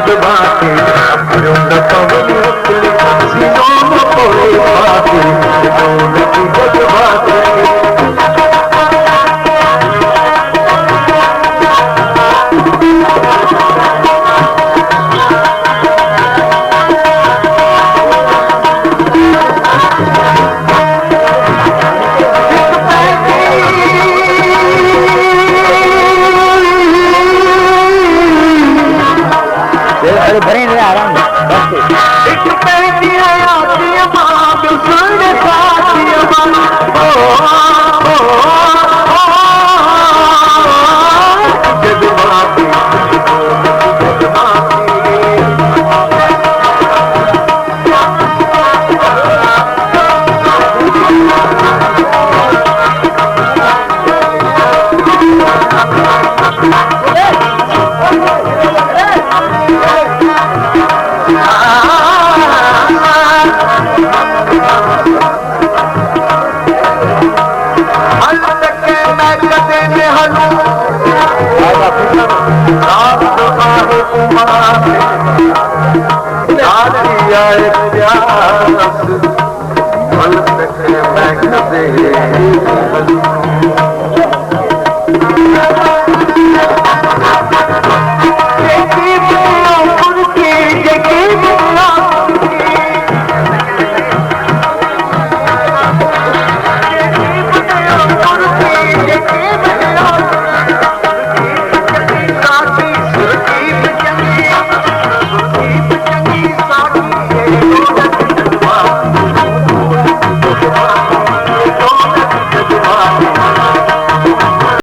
जज्बाती अपने कवनी उतली सीनों में कोई बाती दोनों की जज्बाती भरे नहीं आ रहा हूँ एक पैदी है आती माँ सुनने पाती जज्बाती प्यास